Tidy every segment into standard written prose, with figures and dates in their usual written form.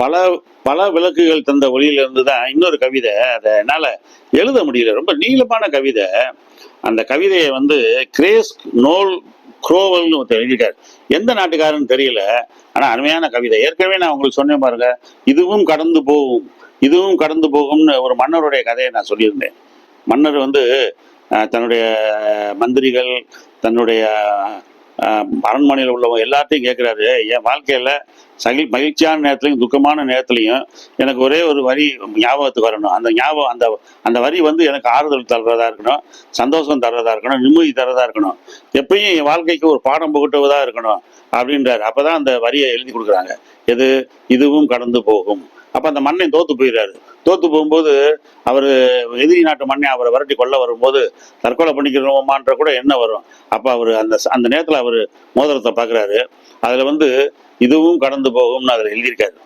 பல பல விளக்குகள் தந்த ஒளியிலிருந்து தான் இன்னொரு கவிதை. அதை என்னால் எழுத முடியல, ரொம்ப நீளமான கவிதை. அந்த கவிதையை வந்து கிரேஸ் நோல் குரோவல்னு ஒருத்தர் எழுதியிருக்காரு. எந்த நாட்டுக்காரன்னு தெரியல, ஆனால் அருமையான கவிதை. ஏற்கனவே நான் உங்களுக்கு சொன்னேன் பாருங்க, இதுவும் கடந்து போகும், இதுவும் கடந்து போகும்னு ஒரு மன்னருடைய கதையை நான் சொல்லியிருந்தேன். மன்னர் வந்து தன்னுடைய மந்திரிகள், தன்னுடைய அரண்மனையில் உள்ளவங்க எல்லாத்தையும் கேட்குறாரு, என் வாழ்க்கையில் மகிழ்ச்சியான நேரத்துலையும் துக்கமான நேரத்துலையும் எனக்கு ஒரே ஒரு வரி ஞாபகத்துக்கு வரணும். அந்த ஞாபகம் அந்த அந்த வரி வந்து எனக்கு ஆறுதல் தர்றதா இருக்கணும், சந்தோஷம் தர்றதா இருக்கணும், நிம்மதி தர்றதா இருக்கணும், எப்பயும் என் வாழ்க்கைக்கு ஒரு பாடம் புகட்டுவதாக இருக்கணும் அப்படின்றாரு. அப்போ தான் அந்த வரியை எழுதி கொடுக்குறாங்க. எது? இதுவும் கடந்து போகும். அப்போ அந்த மன்னன் தோத்து போயிடுறாரு. தோத்து போகும்போது அவர் எதிரி நாட்டு மண்ணை அவரை விரட்டி கொள்ள வரும்போது தற்கொலை பண்ணிக்கிறோமான்ற கூட என்ன வரும். அப்போ அவர் அந்த அந்த நேரத்தில் அவர் மோதிரத்தை பார்க்குறாரு. அதில் வந்து இதுவும் கடந்து போகும்னு அதில் எழுதியிருக்காரு.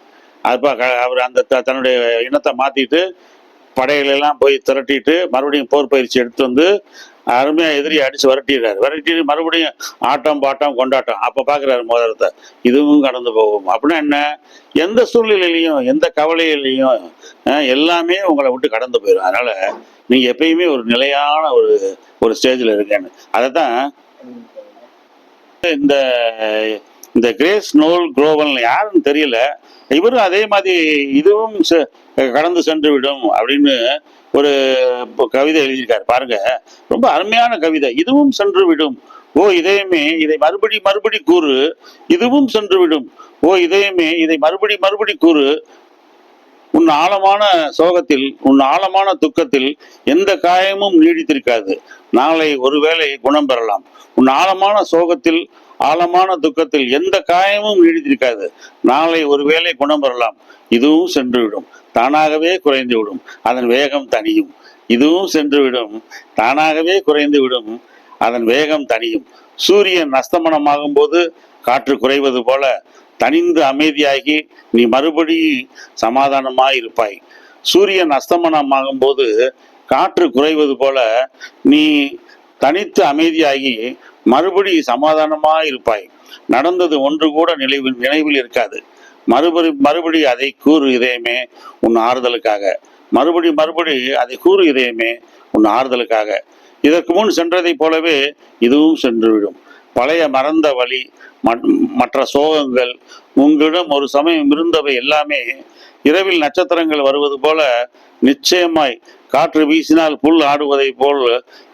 அப்போ அவர் அந்த தன்னுடைய இனத்தை மாற்றிட்டு படைகளெல்லாம் போய் திரட்டிட்டு மறுபடியும் போர் பயிற்சி எடுத்து வந்து அருமையாக எதிரியை அடித்து விரட்டிடுறாரு. விரட்டிட்டு மறுபடியும் ஆட்டம் பாட்டம் கொண்டாட்டம். அப்போ பார்க்குறாரு மோதிரத்தை, இதுவும் கடந்து போகும். அப்படின்னா என்ன? எந்த சூழ்நிலையிலையும் எந்த கவலையிலையும் எல்லாமே உங்களை விட்டு கடந்து போயிடும். அதனால் நீங்கள் எப்பயுமே ஒரு நிலையான ஒரு ஸ்டேஜில் இருக்கேன்னு. அதை தான் இந்த இந்த கிரேஸ் நோல் குரோவல் யாருன்னு தெரியல, இவரும் அதே மாதிரி இதுவும் கடந்து சென்று விடும் அப்படின்னு ஒரு கவிதை எழுதியிருக்காரு பாருங்க. ரொம்ப அருமையான கவிதை. இதுவும் சென்று விடும், ஓ இதயமே இதை மறுபடி கூறு, இதுவும் சென்று விடும், ஓ இதயமே இதை மறுபடி கூறு, உன் ஆழமான சோகத்தில் உன் ஆழமான துக்கத்தில் எந்த காயமும் நீடித்திருக்காது, நாளை ஒருவேளை குணம் பெறலாம். உன் ஆழமான சோகத்தில் ஆழமான துக்கத்தில் எந்த காயமும் நீடித்திருக்காது, நாளை ஒருவேளை குணம் பெறலாம். இதுவும் சென்றுவிடும், தானாகவே குறைந்து விடும், அதன் வேகம் தனியும். இதுவும் சென்றுவிடும், தானாகவே குறைந்து விடும், அதன் வேகம் தனியும். சூரியன் அஸ்தமனமாகும் போது காற்று குறைவது போல தனிந்து அமைதியாகி நீ மறுபடி சமாதானமாய் இருப்பாய். சூரியன் அஸ்தமனமாகும் போது காற்று குறைவது போல நீ தனித்து அமைதியாகி மறுபடி சமாதானமாய் இருப்பாய். நடந்தது ஒன்று கூட நினைவில் இருக்காது. மறுபடி அதை கூறு இதயமே உன் ஆறுதலுக்காக. மறுபடி அதை கூறு இதயமே உன் ஆறுதலுக்காக. இதற்கு முன் சென்றதை போலவே இதுவும் சென்றுவிடும். பழைய மறந்த வழி, மற்ற சோகங்கள், உங்களிடம் ஒரு சமயம் இருந்தவை எல்லாமே இரவில் நட்சத்திரங்கள் வருவது போல நிச்சயமாய் காற்று வீசினால் புல் ஆடுவதை போல்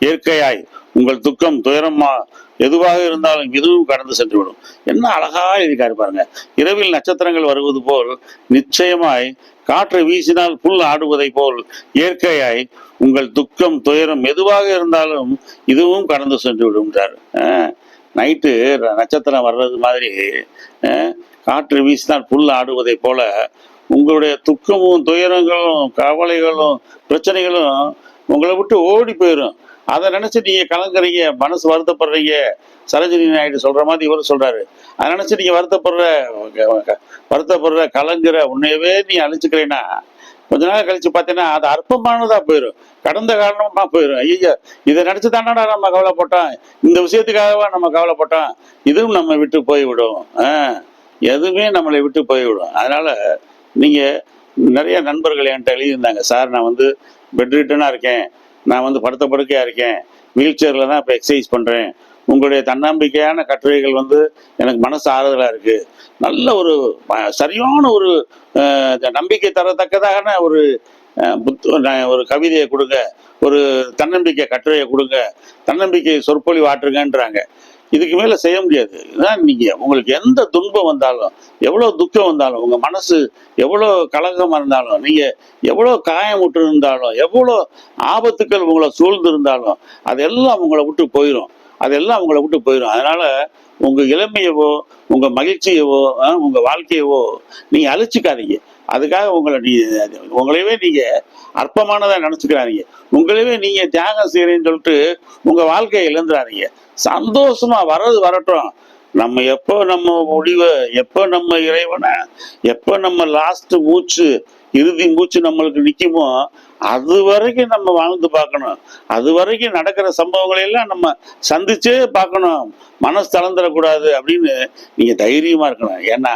இயற்கையாய் உங்கள் துக்கம் துயரமா எதுவாக இருந்தாலும் இதுவும் கடந்து சென்றுவிடும். என்ன அழகா எழுதிக்காரு பாருங்க. இரவில் நட்சத்திரங்கள் வருவது போல் நிச்சயமாய் காற்று வீசினால் புல் ஆடுவதை போல் இயற்கையாய் உங்கள் துக்கம் துயரம் எதுவாக இருந்தாலும் இதுவும் கடந்து சென்று விடும்ன்றார். நைட்டு நட்சத்திரம் வர்றது மாதிரி காற்று வீசினால் புல் ஆடுவதை போல உங்களுடைய துக்கமும் துயரங்களும் கவலைகளும் பிரச்சனைகளும் உங்களை விட்டு ஓடி போயிடும். அதை நினைச்சு நீங்க கலங்குறீங்க, மனசு வருத்தப்படுறீங்க. சரோஜினி நாயுடு சொல்ற மாதிரி இவரும் சொல்றாரு. அதை நினைச்சு நீங்க வருத்தப்படுற கலங்குற உன்னையவே நீ அழிச்சுக்கிறேன்னா கொஞ்ச நாள் கழிச்சு பார்த்தீங்கன்னா அது அற்பமானதா போயிடும், கடந்த காரணமா போயிடும். ஐயா இதை நினைச்சு தானடா நம்ம கவலைப்பட்டோம், இந்த விஷயத்துக்காகவா நம்ம கவலைப்பட்டோம், இதுவும் நம்ம விட்டு போய்விடும். எதுவுமே நம்மளை விட்டு போய்விடும். அதனால நீங்க நிறைய நண்பர்கள் என்கிட்ட எழுதியிருந்தாங்க, சார் நான் வந்து பெட்ரிட்டனாக இருக்கேன், நான் வந்து படுத்த படுக்கையாக இருக்கேன், வீல் சேரில் தான் இப்போ எக்ஸசைஸ் பண்ணுறேன், உங்களுடைய தன்னம்பிக்கையான கட்டுரைகள் வந்து எனக்கு மனசு ஆறுதலாக இருக்குது, நல்ல ஒரு சரியான ஒரு நம்பிக்கை தரத்தக்கதான ஒரு கவிதையை கொடுங்க, ஒரு தன்னம்பிக்கை கட்டுரையை கொடுங்க, தன்னம்பிக்கை சொற்பொழி ஆற்றுங்கன்றாங்க. இதுக்கு மேலே செய்ய முடியாது. இதுதான் நீங்கள் உங்களுக்கு எந்த துன்பம் வந்தாலும், எவ்வளோ துக்கம் வந்தாலும், உங்கள் மனசு எவ்வளோ கலங்கமாக இருந்தாலும், நீங்கள் எவ்வளோ காயமுற்று இருந்தாலும், எவ்வளோ ஆபத்துக்கள் உங்களை சூழ்ந்து இருந்தாலும் அதெல்லாம் உங்களை விட்டு போயிடும், அதெல்லாம் உங்களை விட்டு போயிடும். அதனால் உங்கள் இளமையவோ உங்கள் மகிழ்ச்சியவோ உங்கள் வாழ்க்கையவோ நீங்கள் அழிச்சிக்காதீங்க. அதுக்காக உங்களையவே நீங்கள் அற்பமானதாக நினச்சிக்கிறாதீங்க. உங்களையவே நீங்கள் தியாகம் செய்கிறேன்னு சொல்லிட்டு உங்கள் வாழ்க்கையை இழந்துடாதீங்க. சந்தோஷமாக வர்றது வரட்டும். நம்ம எப்போ நம்ம முடிவை, எப்போ நம்ம இறைவனை, எப்போ நம்ம லாஸ்ட் மூச்சு, இறுதி மூச்சு நம்மளுக்கு நிற்குமோ அது வரைக்கும் நம்ம வாழ்ந்து பார்க்கணும். அது வரைக்கும் நடக்கிற சம்பவங்களை எல்லாம் நம்ம சந்திச்சே பார்க்கணும். மனசு தளர்ந்துடக்கூடாது அப்படின்னு நீங்கள் தைரியமாக இருக்கணும். ஏன்னா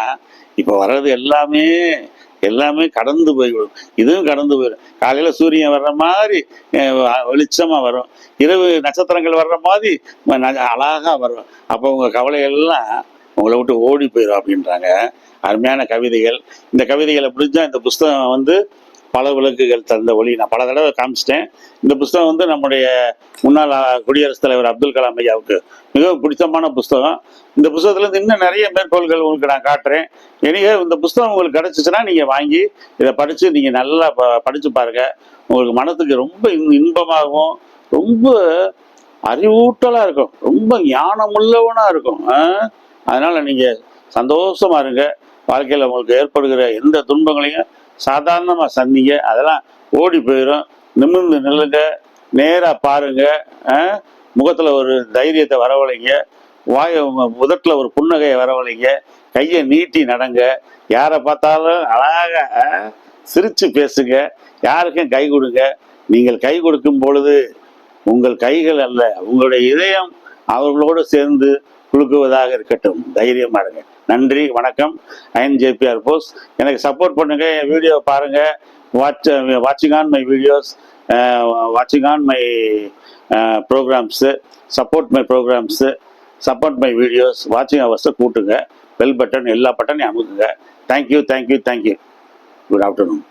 இப்போ வர்றது எல்லாமே எல்லாமே கடந்து போய்விடும். இதுவும் கடந்து போயிடும். காலையில சூரியன் வர்ற மாதிரி வெளிச்சமா வரும், இரவு நட்சத்திரங்கள் வர்ற மாதிரி அழகா வரும். அப்போ உங்க கவலைகள்லாம் உங்களை விட்டு ஓடி போயிடும் அப்படின்றாங்க. அருமையான கவிதைகள். இந்த கவிதைகளை புரிஞ்சா இந்த புஸ்தகம் வந்து பல விளக்குகள் தந்த ஒளி. நான் பல தடவை காமிச்சிட்டேன். இந்த புஸ்தகம் வந்து நம்முடைய முன்னாள் குடியரசுத் தலைவர் அப்துல் கலாம் ஐயாவுக்கு மிகவும் பிடித்தமான புஸ்தகம். இந்த புஸ்தகத்துல இன்னும் நிறைய மேற்கோள்கள் உங்களுக்கு நான் காட்டுறேன். எனவே இந்த புஸ்தகம் உங்களுக்கு கிடைச்சிச்சுன்னா நீங்க வாங்கி இதை படிச்சு நீங்க நல்லா படிச்சு பாருங்க. உங்களுக்கு மனத்துக்கு ரொம்ப இன்பமாகவும் ரொம்ப அறிவூட்டலா இருக்கும், ரொம்ப ஞானமுள்ளவனா இருக்கும். அதனால நீங்க சந்தோஷமா இருங்க. வாழ்க்கையில உங்களுக்கு ஏற்படுகிற எந்த துன்பங்களையும் சாதாரணமா சந்திங்க, அதெல்லாம் ஓடி போயிடும். நிமிர்ந்து நில்லுங்க, நேரா பாருங்க, முகத்துல ஒரு தைரியத்தை வரவழைங்க, உதட்டுல ஒரு புன்னகையை வரவழைங்க, கையை நீட்டி நடங்க, யாரை பார்த்தாலும் அழகாக சிரிச்சு பேசுங்க, யாருக்கும் கை கொடுங்க. நீங்கள் கை கொடுக்கும் பொழுது உங்கள் கைகள் அல்ல, உங்களுடைய இதயம் அவர்களோடு சேர்ந்து குலுக்குவதாக இருக்கட்டும். தைரியமா இருங்க. நன்றி, வணக்கம். INJPR போஸ். எனக்கு சப்போர்ட் பண்ணுங்க, என் வீடியோ பாருங்க, வாட்சிங் ஆன் மை வீடியோஸ், வாட்சிங் on my programs, support my programs, support my videos, வாட்சிங் ஹவர்ஸை கூட்டுங்க, பெல் பட்டன் எல்லா பட்டனையும் அமுக்குங்க. தேங்க்யூ. Good afternoon.